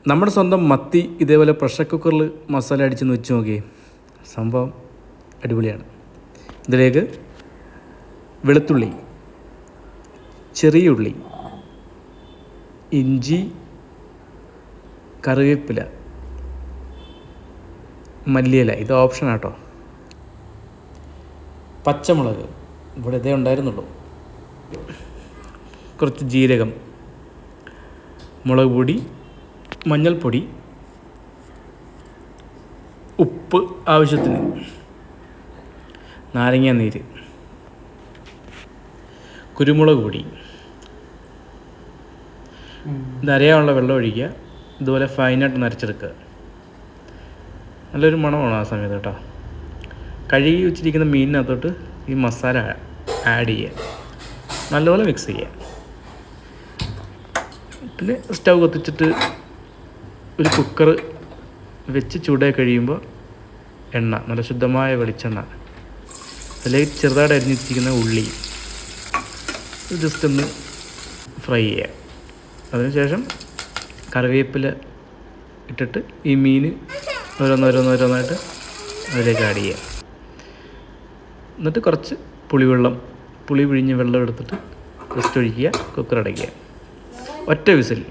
നമ്മുടെ സ്വന്തം മത്തി ഇതേപോലെ പ്രഷർ കുക്കറിൽ മസാല അടിച്ചെന്ന് വെച്ച് നോക്കിയേ, സംഭവം അടിപൊളിയാണ്. ഇതിലേക്ക് വെളുത്തുള്ളി, ചെറിയ ഉള്ളി, ഇഞ്ചി, കറിവേപ്പില, മല്ലിയില, ഇത് ഓപ്ഷനാട്ടോ, പച്ചമുളക്, ഇവിടെ ഇതേ ഉണ്ടായിരുന്നുള്ളൂ, കുറച്ച് ജീരകം, മുളക് പൊടി, മഞ്ഞൾപ്പൊടി, ഉപ്പ് ആവശ്യത്തിന്, നാരങ്ങ നീര്, കുരുമുളക് പൊടി. ഇത് അരയാനുള്ള വെള്ളം ഒഴിക്കുക. ഇതുപോലെ ഫൈനായിട്ട് നരച്ചെടുക്കുക. നല്ലൊരു മണമാണ് ആ സമയത്ത് കേട്ടോ. കഴുകി വെച്ചിരിക്കുന്ന മീനിനകത്തോട്ട് ഈ മസാല ആഡ് ചെയ്യുക, നല്ലപോലെ മിക്സ് ചെയ്യുക. പിന്നെ സ്റ്റൗ കത്തിച്ചിട്ട് ഒരു കുക്കർ വെച്ച് ചൂടായി കഴിയുമ്പോൾ എണ്ണ, നല്ല ശുദ്ധമായ വെളിച്ചെണ്ണ, അതിലേക്ക് ചെറുതായിട്ട് അരിഞ്ഞിരിക്കുന്ന ഉള്ളി ജസ്റ്റ് ഒന്ന് ഫ്രൈ ചെയ്യുക. അതിനുശേഷം കറിവേപ്പില ഇട്ടിട്ട് ഈ മീൻ ഓരോന്നോരോന്നോരോന്നായിട്ട് അതിലേക്ക് ആഡ് ചെയ്യുക. എന്നിട്ട് കുറച്ച് പുളി പിഴിഞ്ഞ് വെള്ളം എടുത്തിട്ട് ജസ്റ്റ് ഒഴിക്കുക, കുക്കർ അടയ്ക്കുക, ഒറ്റ വിസിൽ.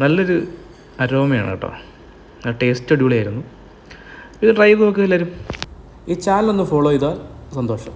നല്ലൊരു അരോമയാണ് കേട്ടോ, ആ ടേസ്റ്റ് അടിപൊളിയായിരുന്നു. ഇത് ട്രൈ ചെയ്ത് നോക്കുക എല്ലാവരും. ഈ ചാനലൊന്ന് ഫോളോ ചെയ്താൽ സന്തോഷം.